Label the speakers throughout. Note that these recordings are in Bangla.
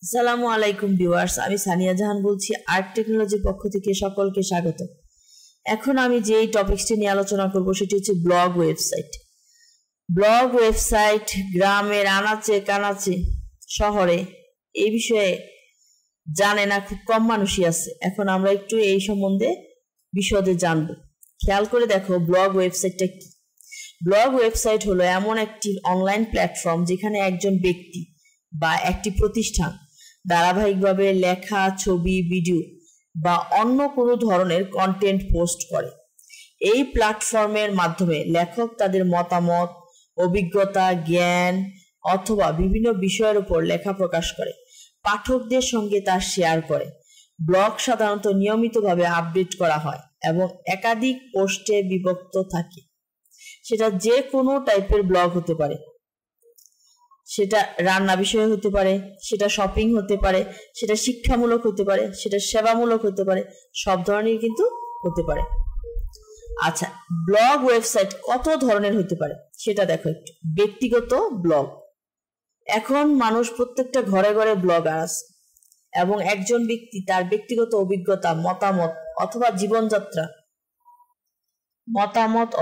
Speaker 1: আসসালামু আলাইকুম ভিউয়ার্স, আমি সানিয়া জাহান বলছি আর্ট টেকনোলজির পক্ষ থেকে সকলকে স্বাগত। এখন আমি যেই টপিকসটি নিয়ে আলোচনা করব সেটি হচ্ছে ব্লগ ওয়েবসাইট। ব্লগ ওয়েবসাইট গ্রামের আনাচে কানাচে শহরে এই বিষয়ে জানে না খুব কম মানুষই আছে। এখন আমরা একটু এই সম্বন্ধে বিশদে জানব। খেয়াল করে দেখো ব্লগ ওয়েবসাইটটা কি। ব্লগ ওয়েবসাইট হলো এমন একটি অনলাইন প্ল্যাটফর্ম যেখানে একজন ব্যক্তি বা একটি প্রতিষ্ঠান ধারাবাহিকভাবে লেখা, ছবি, ভিডিও বা অন্য কোনো ধরনের কন্টেন্ট পোস্ট করে। এই প্ল্যাটফর্মের মাধ্যমে লেখক তাদের মতামত, অভিজ্ঞতা, জ্ঞান অথবা বিভিন্ন বিষয়ের উপর লেখা প্রকাশ করে, পাঠকদের সঙ্গে তা শেয়ার করে। ব্লগ সাধারণত নিয়মিতভাবে আপডেট করা হয় এবং একাধিক পোস্টে বিভক্ত থাকে। সেটা যে কোনো টাইপের ব্লগ হতে পারে, সেটা রান্না বিষয়ে হতে পারে, সেটা শপিং হতে পারে, সেটা শিক্ষামূলক হতে পারে, সেটা সেবামূলক হতে পারে, সব ধরনের কিন্তু হতে পারে। আচ্ছা, ব্লগ ওয়েবসাইট কত ধরনের হতে পারে সেটা দেখো একটু। ব্যক্তিগত ব্লগ, এখন মানুষ প্রত্যেকটা ঘরে ঘরে ব্লগার আছে এবং একজন ব্যক্তি তার ব্যক্তিগত অভিজ্ঞতা, মতামত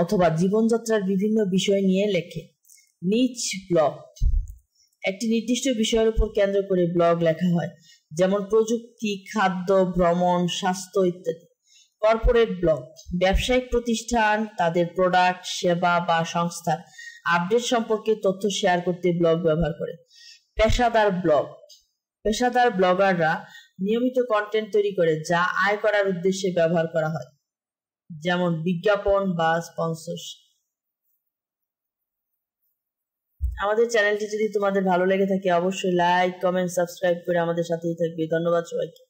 Speaker 1: অথবা জীবনযাত্রার বিভিন্ন বিষয় নিয়ে লেখে। নিচ ব্লগ, একটি নির্দিষ্ট বিষয়ের উপর কেন্দ্র করে ব্লগ লেখা হয়, যেমন প্রযুক্তি, খাদ্য, ভ্রমণ, স্বাস্থ্য ইত্যাদি। কর্পোরেট ব্লগ, ব্যবসায়িক প্রতিষ্ঠান তাদের প্রোডাক্ট, সেবা বা সংস্থার আপডেট সম্পর্কে তথ্য শেয়ার করতে ব্লগ ব্যবহার করে। পেশাদার ব্লগ, পেশাদার ব্লগাররা নিয়মিত কন্টেন্ট তৈরি করে যা আয় করার উদ্দেশ্যে ব্যবহার করা হয়, যেমন বিজ্ঞাপন বা স্পন্সরশিপ। আমাদের চ্যানেলটি যদি তোমাদের ভালো লেগে থাকে অবশ্যই লাইক, কমেন্ট, সাবস্ক্রাইব করে আমাদের সাথেই থাকবে। ধন্যবাদ সবাইকে।